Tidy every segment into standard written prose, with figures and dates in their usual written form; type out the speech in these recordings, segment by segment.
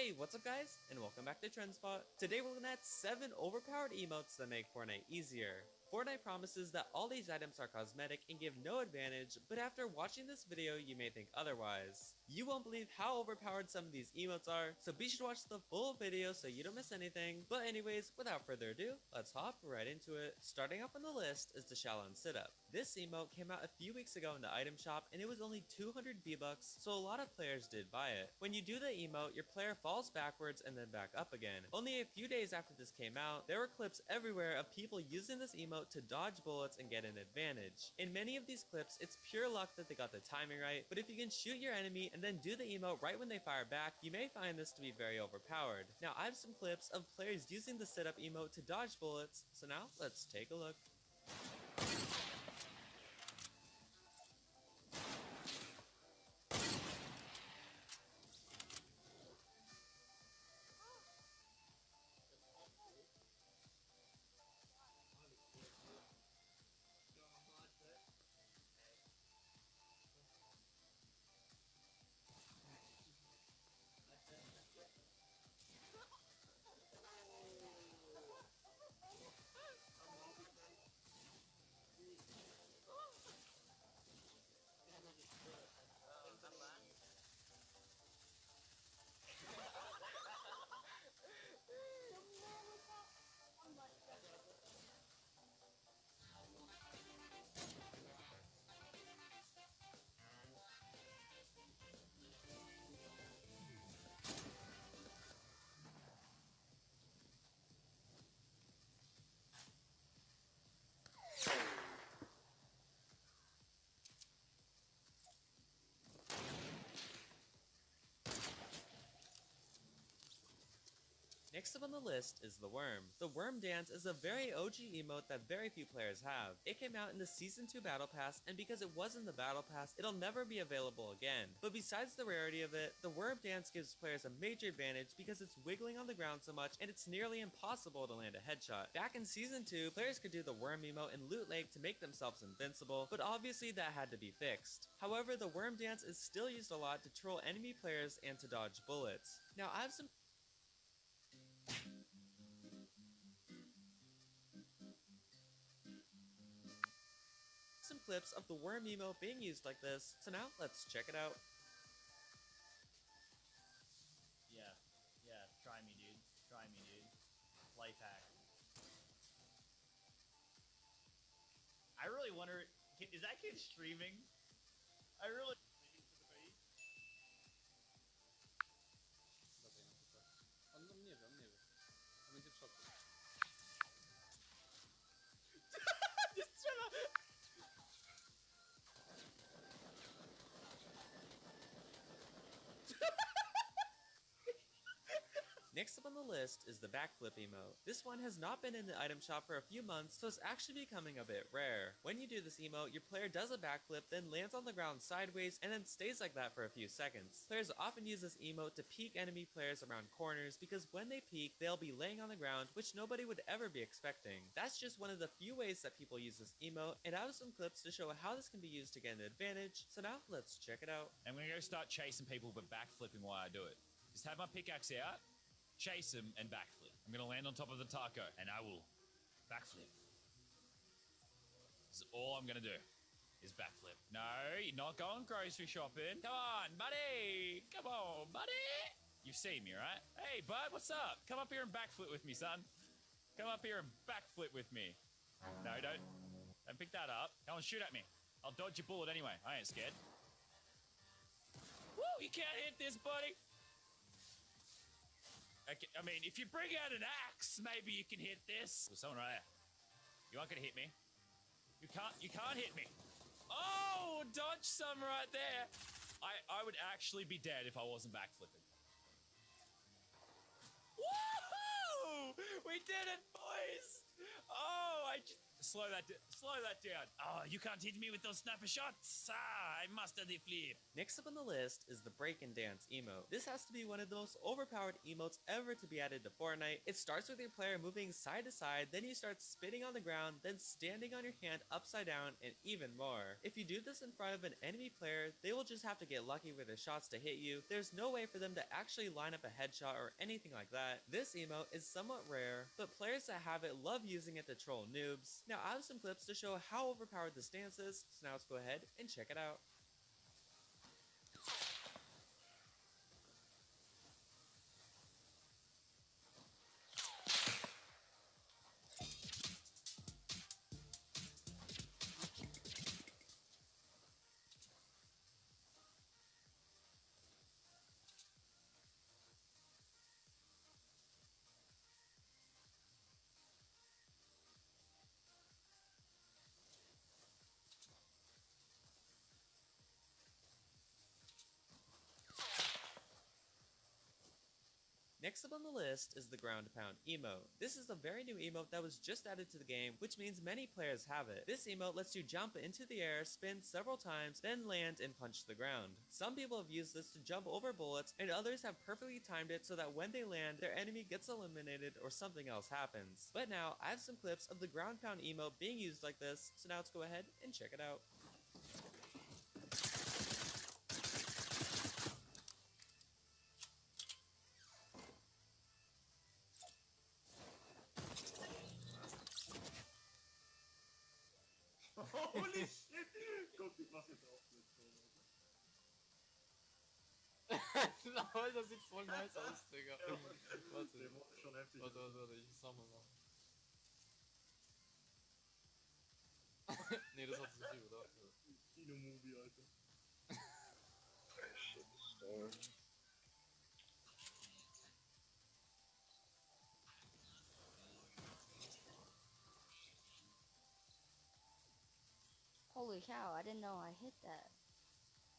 Hey, what's up guys, and welcome back to TrendSpot. Today we're looking at 7 overpowered emotes that make Fortnite easier. Fortnite promises that all these items are cosmetic and give no advantage, but after watching this video you may think otherwise. You won't believe how overpowered some of these emotes are, so be sure to watch the full video so you don't miss anything. But anyways, without further ado, let's hop right into it. Starting off on the list is the Shallow Sit-Up. This emote came out a few weeks ago in the item shop and it was only 200 V-Bucks, so a lot of players did buy it. When you do the emote, your player falls backwards and then back up again. Only a few days after this came out, there were clips everywhere of people using this emote to dodge bullets and get an advantage. In many of these clips, it's pure luck that they got the timing right, but if you can shoot your enemy and then do the emote right when they fire back, you may find this to be very overpowered. Now I have some clips of players using the sit-up emote to dodge bullets, so now let's take a look. Next up on the list is the Worm. The Worm Dance is a very OG emote that very few players have. It came out in the Season 2 Battle Pass, and because it was in the Battle Pass, it'll never be available again. But besides the rarity of it, the Worm Dance gives players a major advantage because it's wiggling on the ground so much and it's nearly impossible to land a headshot. Back in Season 2, players could do the Worm emote in Loot Lake to make themselves invincible, but obviously that had to be fixed. However, the Worm Dance is still used a lot to troll enemy players and to dodge bullets. Now I have some clips of the Worm emote being used like this, so now let's check it out. Yeah, try me, dude. Try me, dude. Life hack. I really wonder, is that kid streaming? I really... On nie wiem. To będzie w szoku. Nie strzela! Next up on the list is the backflip emote. This one has not been in the item shop for a few months, so it's actually becoming a bit rare. When you do this emote, your player does a backflip, then lands on the ground sideways, and then stays like that for a few seconds. Players often use this emote to peek enemy players around corners, because when they peek, they'll be laying on the ground, which nobody would ever be expecting. That's just one of the few ways that people use this emote, and I have some clips to show how this can be used to get an advantage, so now let's check it out. I'm gonna go start chasing people, but backflipping while I do it. Just have my pickaxe out, chase him, and backflip. I'm gonna land on top of the taco, and I will backflip. This is all I'm gonna do, is backflip. No, you're not going grocery shopping. Come on, buddy! Come on, buddy! You've seen me, right? Hey, bud, what's up? Come up here and backflip with me, son. Come up here and backflip with me. No, don't pick that up. Come on, shoot at me. I'll dodge your bullet anyway. I ain't scared. Woo, you can't hit this, buddy. Okay, I mean, if you bring out an axe, maybe you can hit this. There's someone right there. You aren't gonna hit me. You can't hit me. Oh, dodge some right there. I would actually be dead if I wasn't backflipping. Woohoo! We did it, boys! Oh, Slow that down. Oh, you can't hit me with those sniper shots. I mastered the flip. Next up on the list is the break and dance emote. This has to be one of the most overpowered emotes ever to be added to Fortnite. It starts with your player moving side to side, then you start spinning on the ground, then standing on your hand upside down, and even more. If you do this in front of an enemy player, they will just have to get lucky with their shots to hit you. There's no way for them to actually line up a headshot or anything like that. This emote is somewhat rare, but players that have it love using it to troll noobs. Now I have some clips to show how overpowered this dance is, so now let's go ahead and check it out. Next up on the list is the ground pound emote. This is a very new emote that was just added to the game, which means many players have it. This emote lets you jump into the air, spin several times, then land and punch the ground. Some people have used this to jump over bullets, and others have perfectly timed it so that when they land, their enemy gets eliminated or something else happens. But now, I have some clips of the ground pound emote being used like this, so now let's go ahead and check it out. Holy shit! Guck, ich mach's jetzt auch mit. Lol, das sieht voll nice aus, Digga. Ja, Warte, der macht schon heftig. warte, ich muss nochmal machen. Nee, das hat zu viel, oder? Kino-Movie, Alter. Holy cow, I didn't know I hit that.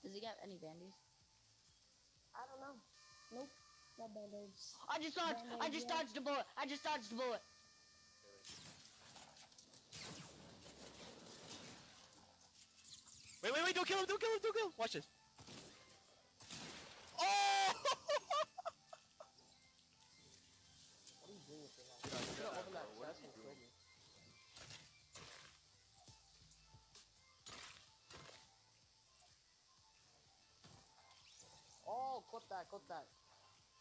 Does he got any bandies? I don't know. Nope. No band-aids. I just dodged the bullet. I just dodged the bullet. Wait, don't kill him, don't kill him. Watch this. Oh! What are you doing with your life? You could've opened that chest and killed me. Oh, cut that.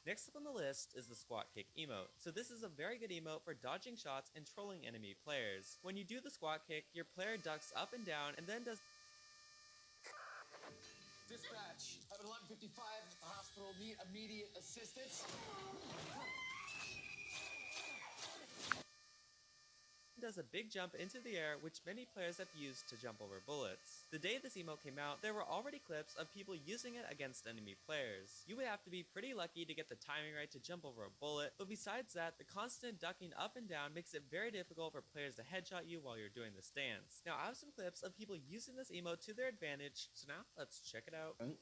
Next up on the list is the squat kick emote. So this is a very good emote for dodging shots and trolling enemy players. When you do the squat kick, your player ducks up and down and then does Dispatch, I'm at 1155 at the hospital, need immediate assistance. a big jump into the air, which many players have used to jump over bullets. The day this emote came out, there were already clips of people using it against enemy players. You would have to be pretty lucky to get the timing right to jump over a bullet, but besides that, the constant ducking up and down makes it very difficult for players to headshot you while you're doing this dance. Now I have some clips of people using this emote to their advantage, so now let's check it out. Hey,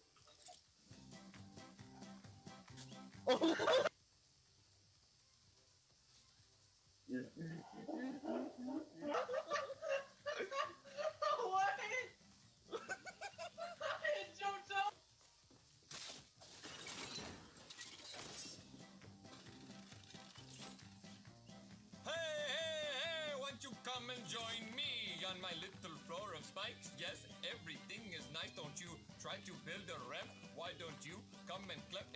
won't you come and join me on my little floor of spikes? Yes, everything is nice. Don't you try to build a ramp? Why don't you come and clap?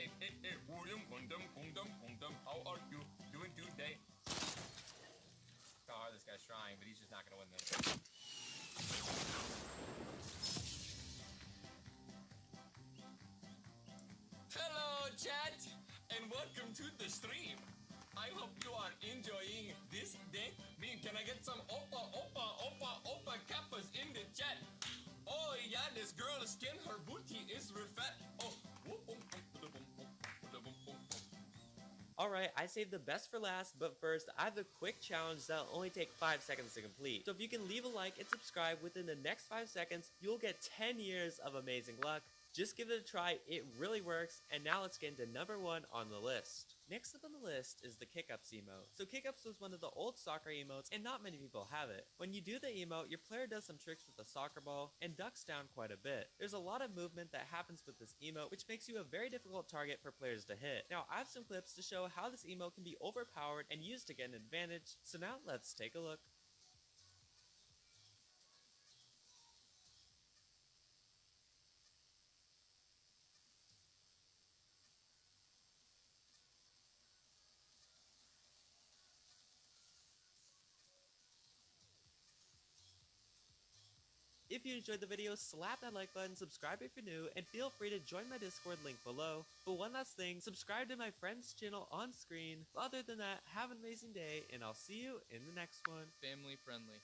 How are you doing today? How hard this guy's trying, but he's just not gonna win this. Hello, chat, and welcome to the stream. I hope you are enjoying this day. Can I get some Oppa Kappas in the chat? Oh yeah, this girl's skin, her booty is real fat. Oh. Alright, I saved the best for last, but first, I have a quick challenge that'll only take 5 seconds to complete. So if you can leave a like and subscribe within the next 5 seconds, you'll get 10 years of amazing luck. Just give it a try, it really works, and now let's get into number 1 on the list. Next up on the list is the Kick-Ups emote. So Kick-Ups was one of the old soccer emotes, and not many people have it. When you do the emote, your player does some tricks with the soccer ball, and ducks down quite a bit. There's a lot of movement that happens with this emote, which makes you a very difficult target for players to hit. Now, I have some clips to show how this emote can be overpowered and used to get an advantage, so now let's take a look. If you enjoyed the video, slap that like button, subscribe if you're new, and feel free to join my Discord link below. But one last thing, subscribe to my friend's channel on screen. Other than that, have an amazing day, and I'll see you in the next one. Family friendly.